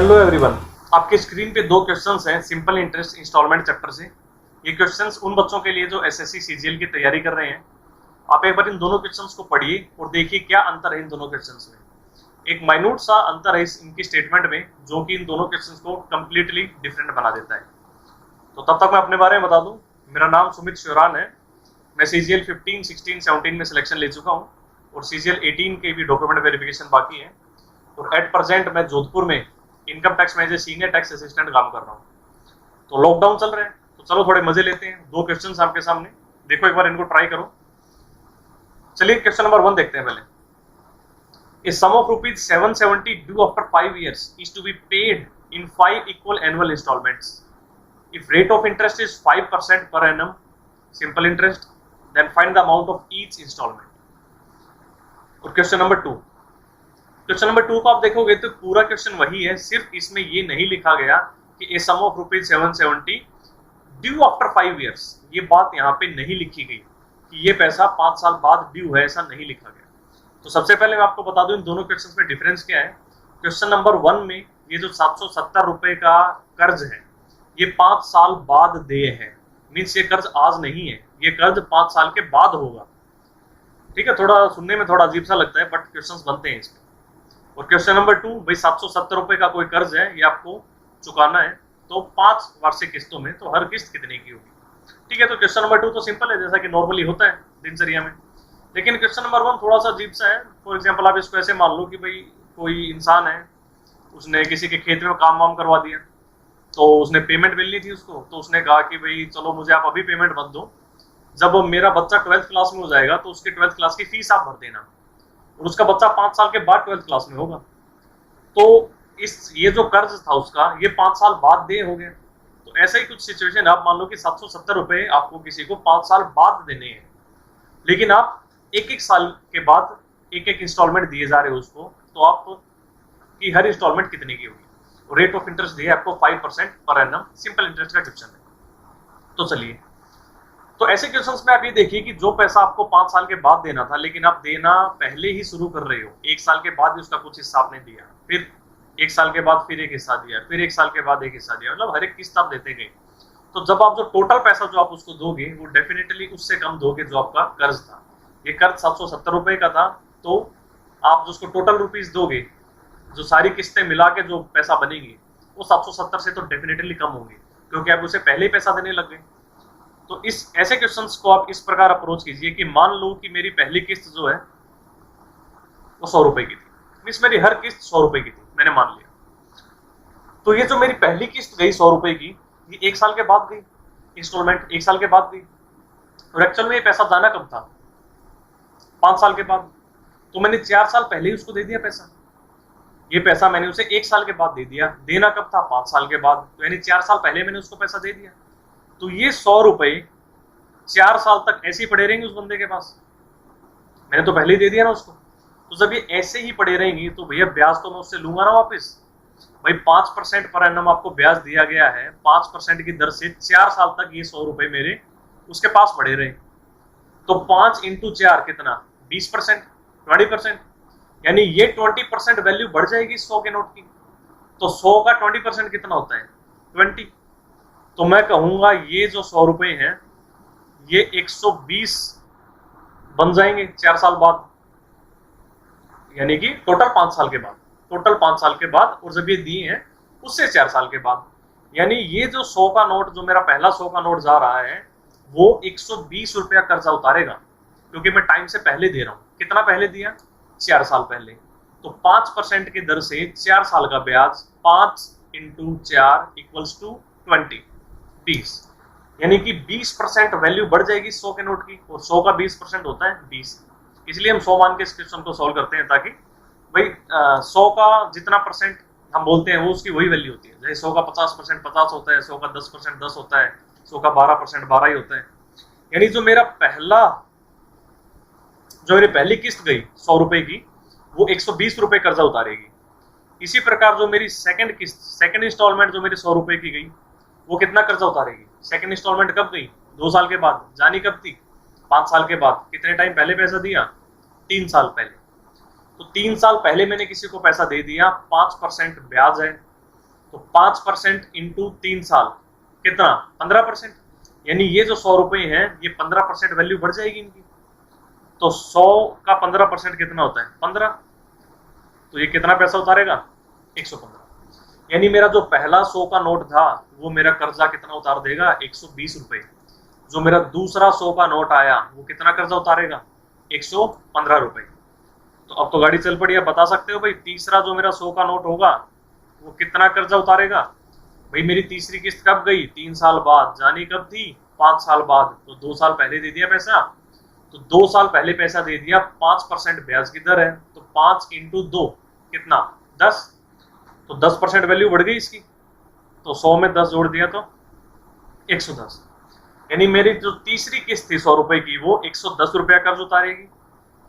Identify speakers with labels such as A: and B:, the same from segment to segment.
A: Hello everyone, आपके screen पे दो क्वेश्चंस हैं सिंपल इंटरेस्ट इंस्टॉलमेंट चैप्टर से। ये क्वेश्चंस उन बच्चों के लिए जो एसएससी सीजीएल की तैयारी कर रहे हैं। आप एक बार इन दोनों क्वेश्चंस को पढ़िए और देखिए क्या अंतर है इन दोनों क्वेश्चंस में। एक माइन्यूट सा अंतर है इनकी स्टेटमेंट में, जो कि इन दोनों क्वेश्चंस को कंप्लीटली डिफरेंट बना देता है। तो तब तक मैं अपने बारे में बता दूं, मेरा नाम सुमित श्योरान है। मैं सीजीएल 15, 16, 17 में सिलेक्शन ले चुका हूँ और सीजीएल 18 के भी डॉक्यूमेंट वेरिफिकेशन बाकी है। और एट प्रेजेंट मैं जोधपुर में इनकम टैक्स में as a senior tax assistant काम कर रहा हूँ। तो लॉकडाउन चल रहे हैं, तो चलो थोड़े मजे लेते हैं। दो क्वेश्चन आपके सामने, देखो एक बार इनको ट्राई करो। चलिए क्वेश्चन नंबर 1 देखते हैं पहले। A sum of rupees 770 due after 5 years is to be paid in 5 equal annual installments. If rate of interest is 5% per annum, simple interest, then find the amount of each installment. और question number 2, question number 2 को आप देखोगे तो पूरा question वही है, सिर्फ इसमें ये नहीं लिखा गया कि a sum of rupees 770 due after 5 years. ये बात यहाँ पे नहीं लिखी गई कि ये पैसा 5 साल बाद ड्यू है, ऐसा नहीं लिखा गया। तो सबसे पहले मैं आपको बता दूं इन दोनों क्वेश्चन में डिफरेंस क्या है। क्वेश्चन नंबर 1 में ये जो 770 रुपए का कर्ज है, ये 5 साल बाद देय है। मीन्स ये कर्ज आज नहीं है, ये कर्ज 5 साल के बाद होगा। ठीक है, थोड़ा सुनने में थोड़ा अजीब सा लगता है, बट क्वेश्चंस बनते हैं इसमें। और क्वेश्चन नंबर 2, भाई 770 रुपए का कोई कर्ज है, ये आपको चुकाना है, तो 5 वार्षिक किस्तों में, तो हर किस्त कितने की होगी। ठीक है, तो क्वेश्चन नंबर 2 तो सिंपल है, जैसा कि नॉर्मली होता है दिनचर्या में। लेकिन क्वेश्चन नंबर 1 थोड़ा सा अजीब सा है। फॉर एग्जाम्पल आप इसको ऐसे मान लो कि भाई कोई इंसान है, उसने किसी के खेत में काम वाम करवा दिया, तो उसने पेमेंट मिलनी थी उसको, तो उसने कहा कि भाई चलो मुझे आप अभी पेमेंट मत दो, जब मेरा बच्चा 12th क्लास में हो जाएगा तो उसके 12th क्लास की फीस आप भर देना, और उसका बच्चा 5 साल के बाद 12th क्लास में होगा। तो ये जो कर्ज था उसका, ये 5 साल बाद दे हो गया। तो ऐसा ही कुछ सिचुएशन, आप मान लो कि 770 रुपए आपको किसी को 5 साल बाद देने हैं, लेकिन आप एक साल के बाद एक इंस्टॉलमेंट दिए जा रहे हो उसको, तो आप की हर इंस्टॉलमेंट कितने की होगी। रेट ऑफ इंटरेस्ट दिया आपको 5% पर एनम, सिंपल इंटरेस्ट का क्वेश्चन है। तो चलिए, तो ऐसे क्वेश्चंस में आप ये देखिए कि जो पैसा आपको 5 साल के बाद देना था, लेकिन आप देना पहले ही शुरू कर रहे हो, 1 साल के बाद भी उसका कुछ हिस्सा आपने दिया, फिर 1 साल के बाद फिर एक हिस्सा दिया, फिर 1 साल के बाद एक हिस्सा दिया, मतलब हर एक किस्त आप देते गए। तो जब आप जो टोटल पैसा जो आप उसको दोगे, वो डेफिनेटली उससे कम दोगे जो आपका कर्ज था। ये कर्ज 770 रुपए का था, तो आप जो उसको टोटल रुपीज दोगे, जो सारी किस्तें मिला के जो पैसा बनेगी, वो 770 से तो डेफिनेटली कम होंगे, क्योंकि आप उसे पहले ही पैसा देने लग गए। तो इस ऐसे क्वेश्चंस को आप इस प्रकार अप्रोच कीजिए कि मान लो कि मेरी पहली किस्त जो है वो 100 रुपए की थी, मीन्स मेरी हर किस्त 100 रुपए की थी, मैंने मान लिया। तो ये जो मेरी पहली किस्त गई 100 रुपए की, ये 1 साल के बाद गई, इंस्टॉलमेंट 1 साल के बाद गई। और एक्चुअल में ये पैसा जाना कब था? 5 साल के बाद। तो मैंने 4 साल पहले ही उसको दे दिया पैसा। ये पैसा मैंने उसे 1 साल के बाद दे दिया। देना कब था? 5 साल के बाद। तो यानी 4 साल पहले मैंने उसको पैसा दे दिया। तो ये 100 रुपए 4 साल तक ऐसे ही पड़े रहेंगे उस बंदे के पास, मैंने तो पहले ही दे दिया ना उसको। तो जब ये ऐसे ही पड़े रहेंगे तो भैया ब्याज तो मैं उससे लूंगा ना वापस। भाई 5% पर एनम आपको ब्याज दिया गया है, 5% की दर से 4 साल तक ये 100 रुपए मेरे उसके पास पड़े रहे। तो 5 × 4 कितना? 20%, 20%, यानी ये 20% वैल्यू बढ़ जाएगी 100 के नोट की। तो 100 का 20% कितना होता है? 20। तो मैं कहूंगा ये जो 100 रुपए हैं, ये 120 बन जाएंगे 4 साल बाद, यानी कि टोटल 5 साल के बाद, टोटल 5 साल के बाद। और जब ये दिए हैं उससे 4 साल के बाद, यानी ये जो 100 का नोट, जो मेरा पहला 100 का नोट जा रहा है, वो 120 रुपया कर्जा उतारेगा, क्योंकि मैं टाइम से पहले दे रहा हूं। कितना पहले दिया? 4 साल पहले। तो 5% की दर से 4 साल का ब्याज, 5 × 4 = 20, 20, यानी कि 20% वैल्यू बढ़ जाएगी 100 के नोट की। और 100 का 20% होता है 20, इसलिए हम 100 मान के इस क्वेश्चन को सॉल्व करते हैं, ताकि भाई 100 का जितना परसेंट हम बोलते हैं वो उसकी वही वैल्यू होती है। जैसे 100 का 50% 50 होता है, 100 का 10% 10 होता है, 100 का 12% 12 ही होता है। यानी जो मेरी पहली किस्त गई 100 रुपए की, वो 120 रुपए कर्जा उतारेगी। इसी प्रकार जो मेरी सेकंड किस्त, सेकंड इंस्टॉलमेंट जो मेरी 100 रुपए की गई, वो कितना कर्जा उतारेगी? सेकंड इंस्टॉलमेंट कब गई? 2 साल के बाद। जानी कब थी? 5 साल के बाद। कितने टाइम पहले पैसा दिया? 3 साल पहले। तो 3 साल पहले मैंने किसी को पैसा दे दिया, 5% ब्याज है, तो 5% इंटू 3 साल कितना 15%, यानी ये जो 100 रुपए हैं ये 15% वैल्यू बढ़ जाएगी इनकी। तो 100 का 15% कितना होता है 15, तो ये कितना पैसा उतारेगा 115, यानी मेरा जो पहला 100 का नोट था वो मेरा कर्जा कितना उतार देगा 120 रुपए। जो मेरा दूसरा 100 का नोट आया वो कितना कर्जा उतारेगा 115 रुपए। तो अब तो गाड़ी चल पड़ी। अब बता सकते हो भाई तीसरा जो मेरा 100 का नोट होगा वो कितना कर्जा उतारेगा। भाई मेरी तीसरी किस्त कब गई 3 साल बाद, जानी कब थी 5 साल बाद, तो 2 साल पहले दे दिया पैसा। तो 2 साल पहले पैसा दे दिया, 5% ब्याज की दर है, तो 5 इंटू 2 कितना 10, तो 10% वैल्यू बढ़ गई इसकी। तो 100 में 10 जोड़ दिया तो 110, यानी मेरी जो तीसरी किस्त थी 100 रुपए की वो 110 रुपया कर्ज उतारेगी।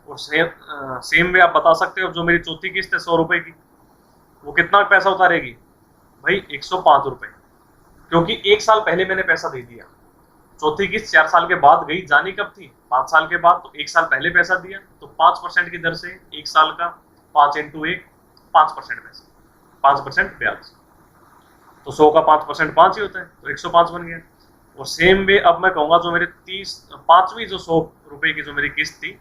A: और सेम वे आप बता सकते हो जो मेरी चौथी किस्त है 100 रुपए की वो कितना पैसा उतारेगी भाई 105 रुपए, क्योंकि 1 साल पहले मैंने पैसा दे दिया। चौथी किस्त 4 साल के बाद गई, जानी कब थी 5 साल के बाद, तो 1 साल पहले पैसा दिया, तो 5% की दर से 1 साल का 5 इंटू 1 5% पैसा, 5% ब्याज, तो 100 का 5% 5 ही होता है, तो 105 बन गया। और सेम वे अब मैं कहूंगा जो मेरे 5वीं जो 100 रुपए की जो मेरी किस्त थी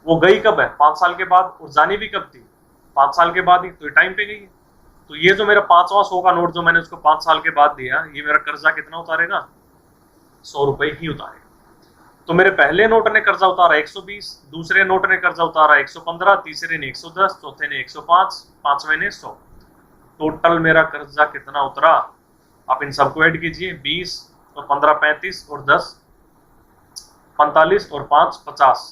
A: वो गई कब है 5 साल के बाद, और जानी भी कब थी 5 साल के बाद ही, तो टाइम पे गई है। तो ये जो मेरा 5वां 100 का नोट जो मैंने उसको 5 साल के बाद दिया, ये मेरा कर्जा कितना उतारेगा 100 रुपए ही उतारेगा। तो मेरे पहले नोट ने कर्जा उतारा 120, दूसरे नोट ने कर्जा उतारा 115, तीसरे ने 110, चौथे ने 105, 5वें ने 100। टोटल मेरा कर्जा कितना उतरा, आप इन सबको ऐड कीजिए, 20 और 15 35 और 10 45 और 5 50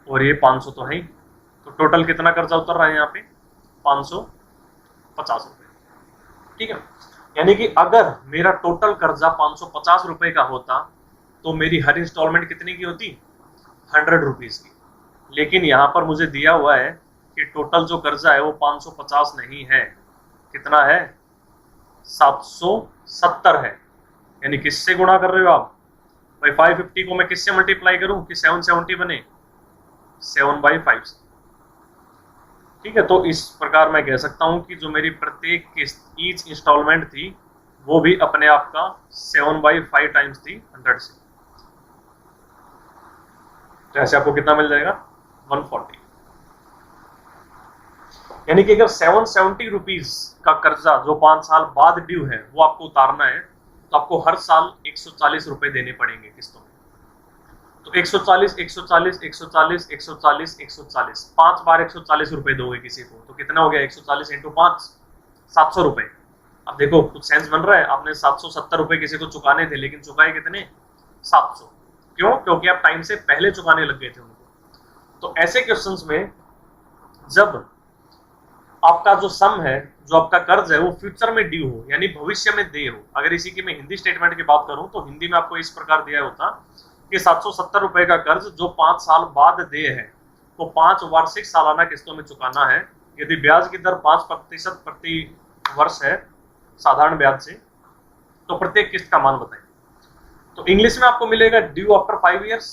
A: और ये 500 तो है ही। तो टोटल कितना कर्जा उतर रहा है यहाँ पे 550 रुपए, ठीक है। यानी कि अगर मेरा टोटल कर्जा 550 रुपए का होता तो मेरी हर इंस्टॉलमेंट कितनी की होती 100 रुपीज की। लेकिन यहाँ पर मुझे दिया हुआ है कि टोटल जो कर्जा है वो 550 नहीं है, कितना है 770 है। यानी किससे गुणा कर रहे हो आप भाई, 550 को मैं किससे मल्टीप्लाई करूं कि 770 बने 7/5 से, ठीक है। तो इस प्रकार मैं कह सकता हूं कि जो मेरी प्रत्येक किस्त ईच इंस्टॉलमेंट थी वो भी अपने आप का 7/5 टाइम्स थी 100 से। तो ऐसे आपको कितना मिल जाएगा 140। यानी कि अगर 770 रुपीज का कर्जा जो 5 साल बाद ड्यू है वो आपको उतारना है तो आपको हर साल 140 रुपए देने पड़ेंगे किस्तों में। तो 140 140 140 140 140 5 बार 140 रुपए दोगे किसी को तो कितना हो गया 140 इंटू 5 700 रुपए। अब देखो कुछ सेंस बन रहा है, आपने 770 रुपए किसी को चुकाने थे लेकिन चुकाए कितने 700, क्यों, क्योंकि आप टाइम से पहले चुकाने लग गए थे उनको। तो ऐसे क्वेश्चंस में जब आपका जो सम है, जो आपका कर्ज है वो फ्यूचर में ड्यू हो यानी भविष्य में दे हो, अगर इसी की मैं हिंदी स्टेटमेंट की बात करूं तो हिंदी में आपको इस प्रकार दिया होता कि 770 रुपए का कर्ज जो 5 साल बाद दे है तो 5 वार्षिक सालाना किस्तों में चुकाना है। यदि ब्याज की दर 5% प्रति वर्ष है साधारण ब्याज से तो प्रत्येक किस्त का मान बताएं। तो इंग्लिश में आपको मिलेगा ड्यू आफ्टर 5 इयर्स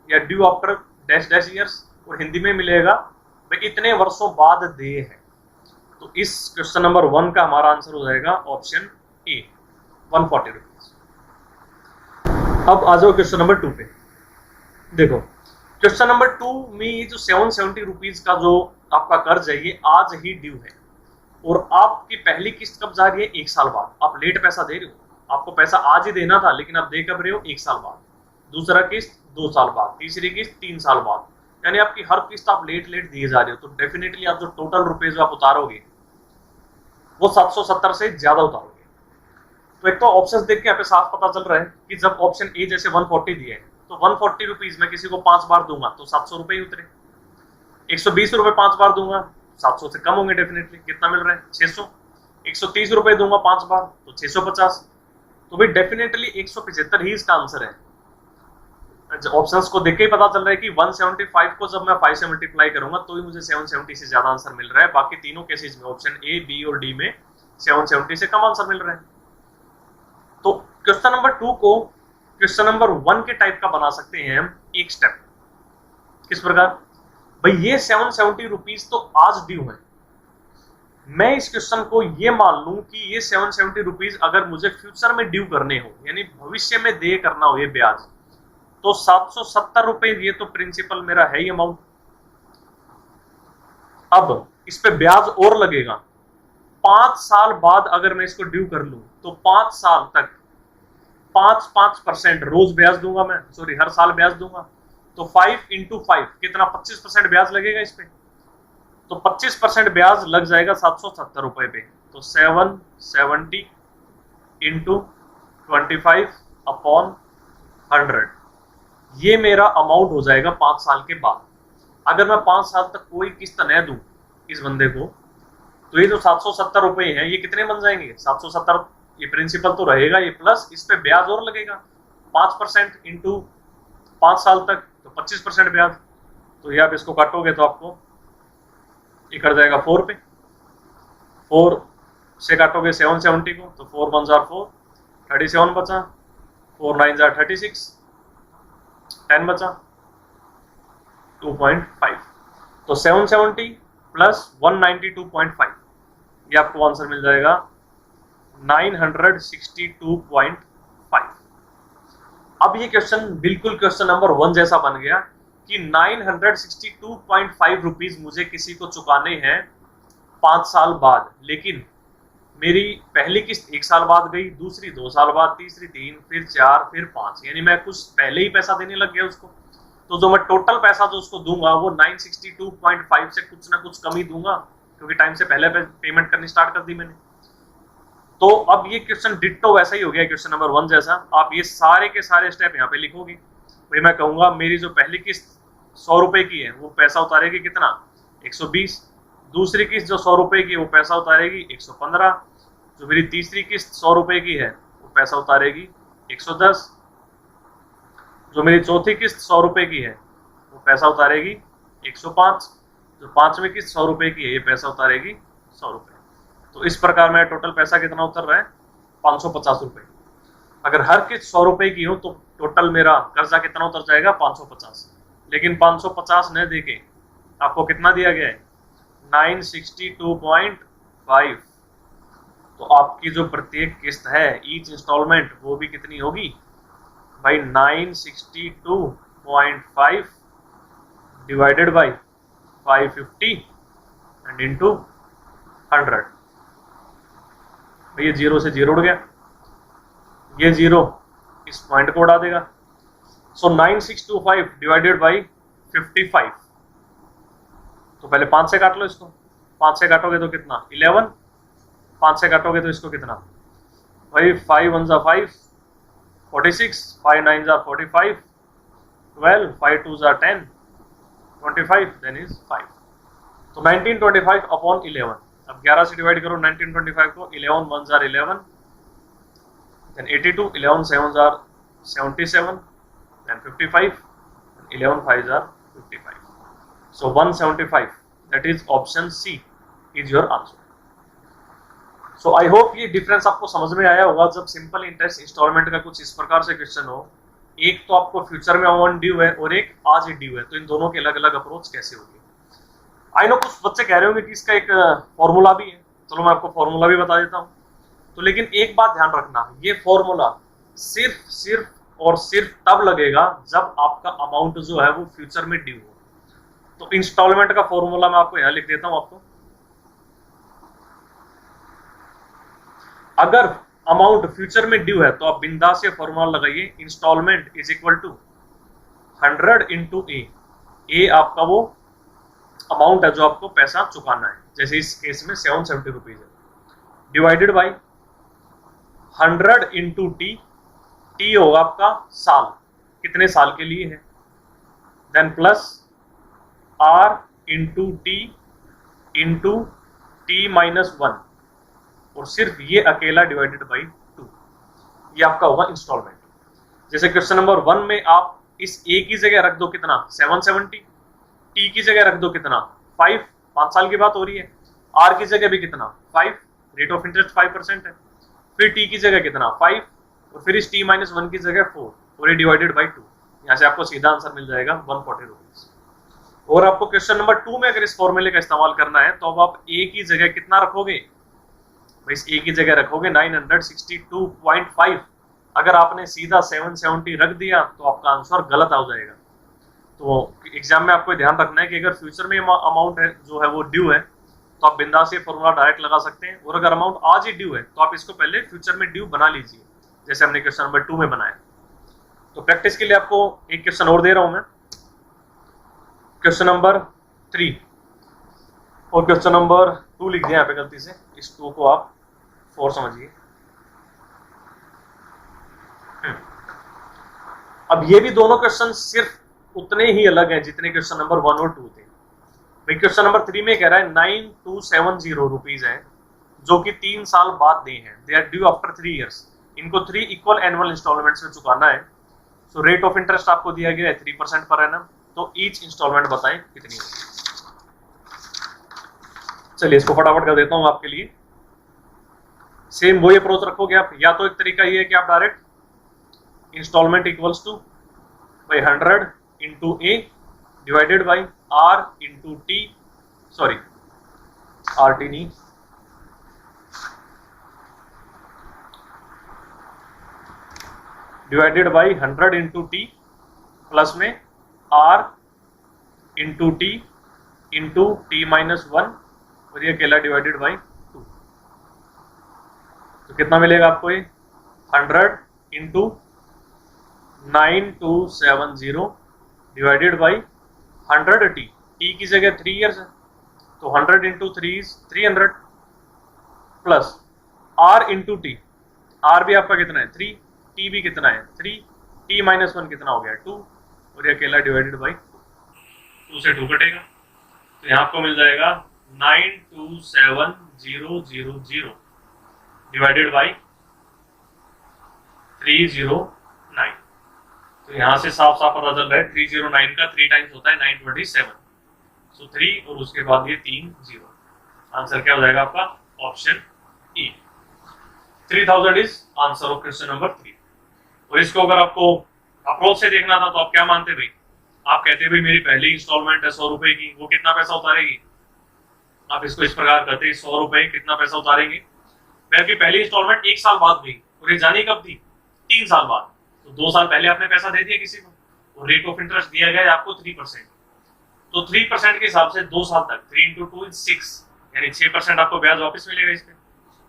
A: या due after dash dash years, और हिंदी में मिलेगा भाई इतने वर्षों बाद दे है। तो इस क्वेश्चन नंबर 1 का हमारा आंसर हो जाएगा ऑप्शन ए 140 रुपीज। अब आ जाओ क्वेश्चन नंबर 2 पे। देखो क्वेश्चन नंबर 2 में ये जो 770 रुपीज का जो आपका कर्ज है ये आज ही ड्यू है और आपकी पहली किस्त कब जा रही है 1 साल बाद। आप लेट पैसा दे रहे हो, आपको पैसा आज ही देना था लेकिन आप दे कब रहे हो 1 साल बाद, दूसरा किस्त 2 साल बाद, तीसरी किस्त 3 साल बाद, यानी आपकी हर किस्त आप लेट दिए जा रहे हो। तो डेफिनेटली आप जो टोटल रुपए जो आप उतारोगे वो 770 से ज्यादा उतारोगे। तो एक तो ऑप्शंस देख के यहाँ पे साफ पता चल रहा है कि जब ऑप्शन ए जैसे 140 दिया है तो 140 रुपीज में किसी को 5 बार दूंगा तो 700 रुपए ही उतरे। 120 रुपए 5 बार दूंगा 700 से कम होंगे डेफिनेटली, कितना मिल रहा है 600। 130 रुपए दूंगा 5 बार तो 650। तो भाई डेफिनेटली 175 ही इसका आंसर है। ऑप्शंस को देख के ही पता चल रहा है कि 175 को जब मैं 5 से मल्टीप्लाई करूंगा तो ही मुझे 770 से ज्यादा आंसर मिल रहा है। बाकी तीनों केसेस में ऑप्शन ए बी और डी में 770 से कम आंसर मिल रहा है। तो क्वेश्चन नंबर 2 को क्वेश्चन नंबर 1 के टाइप का बना सकते हैं हम एक स्टेप। किस प्रकार भाई, ये 770 रुपीज तो आज ड्यू है, मैं इस क्वेश्चन को ये मान लूं कि ये 770 रुपीज अगर मुझे फ्यूचर में ड्यू करने हो, यानी भविष्य में दे करना हो ये ब्याज, तो 770 रुपए ये तो प्रिंसिपल मेरा है ही अमाउंट। अब इस पे ब्याज और लगेगा। 5 साल बाद अगर मैं इसको ड्यू कर लूं तो 5 साल तक 5% रोज ब्याज दूंगा मैं, सॉरी हर साल ब्याज दूंगा। तो 5 इंटू 5 कितना, 25% ब्याज लगेगा इस पे। तो 25% ब्याज लग जाएगा 770 रुपए पे। तो 770 इंटू 25 अपॉन 100, ये मेरा अमाउंट हो जाएगा 5 साल के बाद। अगर मैं 5 साल तक कोई किस्त न दूं इस बंदे को, तो ये जो 770 रुपए हैं ये कितने बन जाएंगे, 770, ये प्रिंसिपल तो रहेगा ये, प्लस इस पे ब्याज और लगेगा 5% इंटू 5 साल तक, तो 25% ब्याज। तो ये आप इसको काटोगे तो आपको ये कट जाएगा 4 पे। 4 से काटोगे 770 को, तो 4 1 जार 4, 37 बचा, 4 9 जार 36, 10 बचा, 2.5। तो 770 प्लस 192.5, ये आपको आंसर मिल जाएगा 962.5। अब ये क्वेश्चन बिल्कुल क्वेश्चन नंबर 1 जैसा बन गया कि 962.5 रुपीज मुझे किसी को चुकाने हैं 5 साल बाद, लेकिन मेरी पहली किस्त 1 साल बाद गई, दूसरी 2 साल बाद, तीसरी 3, फिर 4, फिर 5, यानी मैं कुछ पहले ही पैसा देने लग गया उसको। तो जो मैं टोटल पैसा जो उसको दूंगा वो 962.5 से कुछ ना कुछ कम ही दूंगा, क्योंकि टाइम से पहले पेमेंट करनी स्टार्ट कर दी मैंने। तो अब ये क्वेश्चन डिट्टो वैसा ही हो गया क्वेश्चन नंबर 1 जैसा। आप ये सारे के सारे स्टेप यहाँ पे लिखोगे। भाई मैं कहूंगा मेरी जो पहली किस्त 100 रुपए की है वो पैसा उतारेगी कितना, 120। दूसरी किस्त जो 100 रुपए की है वो पैसा उतारेगी 115। जो मेरी तीसरी किस्त 100 रुपए की है वो पैसा उतारेगी 110। जो मेरी चौथी किस्त 100 रुपए की है वो पैसा उतारेगी 105। जो 5वीं किस्त 100 रुपए की है ये पैसा उतारेगी 100 रुपए। तो इस प्रकार मेरा टोटल पैसा कितना उतर रहा है, 550 रुपए। अगर हर किस्त 100 रुपए की हो तो टोटल मेरा कर्जा कितना उतर जाएगा, 550। लेकिन 550 न देके आपको कितना दिया गया है, 962.5। तो आपकी जो प्रत्येक किस्त है, ईच इंस्टॉलमेंट, वो भी कितनी होगी भाई, 962.5 डिवाइडेड बाई 550 एंड इंटू 100। ये 0 से 0 उड़ गया, ये 0 इस पॉइंट को उड़ा देगा। सो 9625 डिवाइडेड बाई 55। तो पहले 5 से काट लो इसको, 5 से काटोगे तो कितना, 11। 5 से काटोगे तो इसको कितना भाई, 5 1 जा 5, 46, 5 9 जा 45, 12, 5 2 जा 10, 25, देन इज 5। तो 1925 अपॉन 11। अब 11 से डिवाइड करो 1925 को, 11 1 jar 11, then 82, 11 7 jar 77, then 55, 11 5 jar 55. So 175, that is option C is your answer. So I hope ये डिफरेंस आपको समझ में आया होगा। जब सिंपल इंटरेस्ट इंस्टॉलमेंट का कुछ इस प्रकार से क्वेश्चन हो, एक तो आपको फ्यूचर में अमाउंट ड्यू है और एक आज ही ड्यू है, तो इन दोनों के अलग अलग अप्रोच कैसे होगी। आई नो कुछ बच्चे कह रहे होंगे कि इसका एक फॉर्मूला भी है, चलो मैं आपको फॉर्मूला भी बता देता हूँ। तो लेकिन एक बात ध्यान रखना, ये फॉर्मूला सिर्फ और सिर्फ तब लगेगा जब आपका अमाउंट जो है वो फ्यूचर में ड्यू हो। तो इंस्टॉलमेंट का फॉर्मूला मैं आपको यहाँ लिख देता हूँ आपको। अगर अमाउंट फ्यूचर में ड्यू है तो आप बिंदास से फॉर्मूला लगाइए, instalment is equal to 100 into A आपका वो अमाउंट है जो आपको पैसा चुकाना है, जैसे इस केस में 770 रुपीज है, डिवाइडेड बाई 100 इंटू टी होगा आपका साल, कितने साल के लिए है, then plus R into T minus 1, और सिर्फ ये अकेला डिवाइडेड बाई 2, ये आपका होगा इंस्टॉलमेंट। जैसे क्वेश्चन नंबर 1 में आप इस ए की जगह रख दो कितना, 770, टी की जगह रख दो कितना, 5 साल की बात हो रही है, आर की जगह भी कितना 5, रेट ऑफ इंटरेस्ट 5% है, फिर टी की जगह कितना 5, और फिर इस टी माइनस 1 की जगह 4, और ये डिवाइडेड बाई 2। यहाँ से आपको सीधा आंसर मिल जाएगा 140 रुपीज। और आपको क्वेश्चन नंबर 2 में अगर इस फॉर्मूले का इस्तेमाल करना है तो अब आप ए की जगह कितना रखोगे, भाई ए की जगह रखोगे 962.5। अगर आपने सीधा 770 रख दिया तो आपका आंसर गलत आ जाएगा। तो एग्जाम में आपको ध्यान रखना है कि अगर फ्यूचर में अमाउंट है जो है वो ड्यू है तो आप बिंदास ये फॉर्मूला डायरेक्ट लगा सकते हैं, और अगर अमाउंट आज ही ड्यू है तो आप इसको पहले फ्यूचर में ड्यू बना लीजिए, जैसे हमने क्वेश्चन नंबर 2 में बनाया। तो प्रैक्टिस के लिए आपको एक क्वेश्चन और दे रहा हूं मैं, क्वेश्चन नंबर 3 और क्वेश्चन नंबर 2 लिख दिया यहाँ पे गलती से, इस 2 को आप 4 समझिए। अब ये भी दोनों क्वेश्चन सिर्फ उतने ही अलग हैं जितने क्वेश्चन नंबर 1 और 2 थे। भाई क्वेश्चन नंबर 3 में कह रहा है 9270 रुपीज है जो कि 3 साल बाद दिए हैं, they are due after 3 years. इनको 3 इक्वल एनुअल इंस्टॉलमेंट्स में चुकाना है। सो रेट ऑफ इंटरेस्ट आपको दिया गया है 3% पर एनम। तो ईच इंस्टॉलमेंट बताएं कितनी होगी। चलिए इसको फटाफट कर देता हूं आपके लिए। सेम वही अप्रोच रखोगे आप, या तो एक तरीका ये है कि आप direct instalment equals to by 100 into A divided by R into T, sorry R T नहीं, divided by 100 into T plus में आर इंटू टी माइनस 1 और ये अकेला डिवाइडेड बाई 2। तो कितना मिलेगा आपको ये 100 इंटू 9270 डिवाइडेड बाई 100 टी की जगह 3 इयर्स है तो 100 into 3 is 300 plus R into T, R भी आपका कितना है 3, टी भी कितना है 3, टी माइनस 1 कितना हो गया 2 और ये अकेला डिवाइडेड बाई 2 से 2 कटेगा तो यहाँ आपको मिल जाएगा 927000 डिवाइडेड बाई 309। तो यहाँ से साफ साफ पता चल रहा है 309 का 3 टाइम्स होता है 927। सो 3 और उसके बाद ये 3 0। आंसर क्या हो जाएगा आपका option E, 3000 is answer of question number 3। और इसको अगर आपको अप्रोच से देखना था तो आप क्या मानते भाई, आप कहते भाई मेरी पहली इंस्टॉलमेंट है 100 रुपए की, वो कितना पैसा उतारेगी। आप इसको इस प्रकार करते 100 रुपए कितना पैसा उतारेंगे। मैं आपकी पहली इंस्टॉलमेंट 1 साल बाद हुई और ये जानी कब थी 3 साल बाद, तो 2 साल पहले आपने पैसा दे दिया किसी को और रेट ऑफ इंटरेस्ट दिया गया है आपको 3%। तो 3% के हिसाब से 2 साल तक 3 इंटू 2 इज 6, यानी 6% आपको ब्याज वापस मिलेगा इस पे।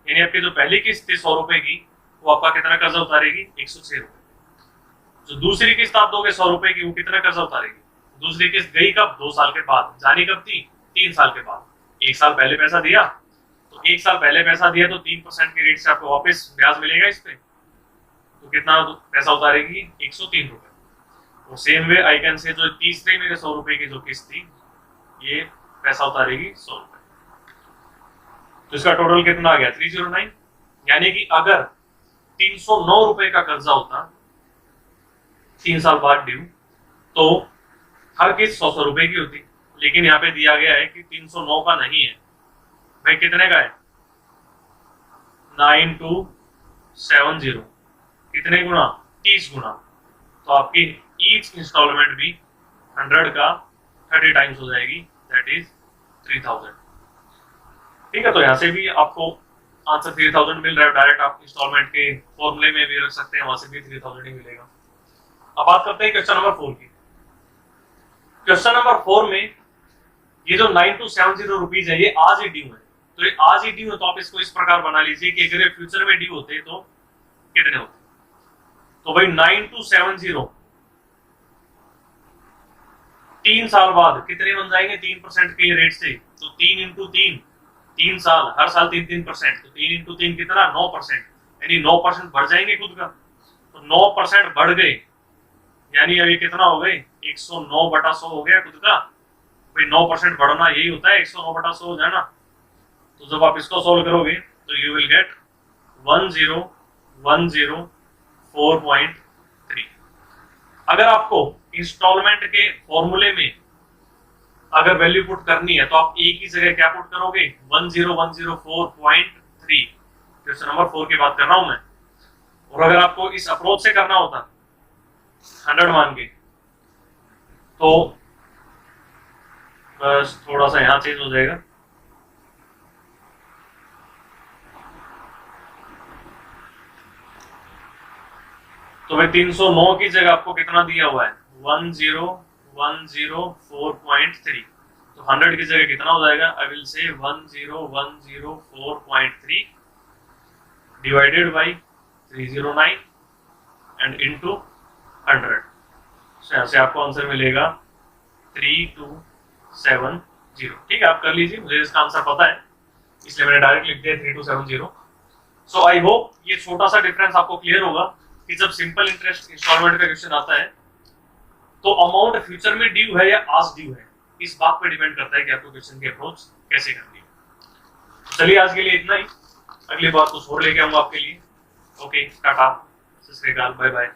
A: यानी आपकी जो पहली किस्त थी 100 रुपए की वो आपका कितना कर्जा उतारेगी 106 रुपए। जो दूसरी किस्त आप दोगे 100 रुपए की वो कितना कर्जा उतारेगी, दूसरी किस्त गई कब 2 साल के बाद, जानी कब थी 3 साल के बाद। 1 साल पहले पैसा दिया तो 1 साल पहले पैसा दिया तो 3% के रेट से आपको वापस ब्याज मिलेगा इस पे, तो कितना पैसा उतारेगी 103 रुपए। और same way I can say जो तीसरे मेरे 100 रुपए की जो किस्त थी ये पैसा उतारेगी 100 रुपए। तो इसका टोटल कितना आ गया 309। यानी कि अगर 309 रुपए का कर्जा होता 3 साल बाद ड्यू तो हर किस्त 100 रुपए की होती, लेकिन यहाँ पे दिया गया है कि 309 का नहीं है भाई, कितने का है 9270, कितने गुना 30 गुना। तो आपकी ईच इंस्टॉलमेंट भी 100 का 30 टाइम्स हो जाएगी, दैट इज 3000। ठीक है, तो यहाँ से भी आपको आंसर 3000 मिल रहा है। डायरेक्ट आप इंस्टॉलमेंट के फॉर्मूले में भी रख सकते हैं, वहां से भी 3000 ही मिलेगा। अब बात करते हैं क्वेश्चन नंबर 4 की। क्वेश्चन नंबर 4 में ये जो 9270 रुपीज है ये आज ही ड्यू है, तो ये आज ही ड्यू है तो आप इसको इस प्रकार बना लीजिए कि अगर ये फ्यूचर में ड्यू होते तो कितने होते। तो भाई 9270 3 साल बाद कितने बन जाएंगे 3% के रेट से, तो 3 इंटू 3 साल, हर साल 3% तो 3 इंटू 3 कितना 9%, यानी 9% बढ़ जाएंगे खुद का। तो 9% बढ़ गए यानी अभी कितना हो गए 109/100 हो गया खुद का। भाई 9% बढ़ना यही होता है 109/100 हो जाना। तो जब आप इसको सोल्व करोगे तो यू विल गेट 10104.3। अगर आपको इंस्टॉलमेंट के फॉर्मूले में अगर वैल्यू पुट करनी है तो आप ए की जगह क्या पुट करोगे 10104.3। क्वेश्चन नंबर 4 की बात कर रहा हूं मैं। और अगर आपको इस अप्रोच से करना होता 100 मान के तो बस थोड़ा सा यहाँ चेंज हो जाएगा। तो भाई 309 की जगह आपको कितना दिया हुआ है 10104.3, तो 100 की जगह कितना हो जाएगा, I will say 10104.3 divided by 309 and into 100। यहाँ से आपको आंसर मिलेगा 3270। ठीक है, आप कर लीजिए, मुझे इसका आंसर पता है इसलिए मैंने डायरेक्ट लिख दिया 3270। सो आई होप ये छोटा सा डिफरेंस आपको क्लियर होगा कि जब सिंपल इंटरेस्ट इंस्टॉलमेंट का क्वेश्चन आता है तो अमाउंट फ्यूचर में ड्यू है या आज ड्यू है, इस बात पे डिपेंड करता है कि आपको क्वेश्चन की अप्रोच कैसे करनी है। चलिए आज के लिए इतना ही, अगली बार कुछ और लेके आऊंगा आपके लिए। ओके, टाटा, सत श्री अकाल, बाय बाय।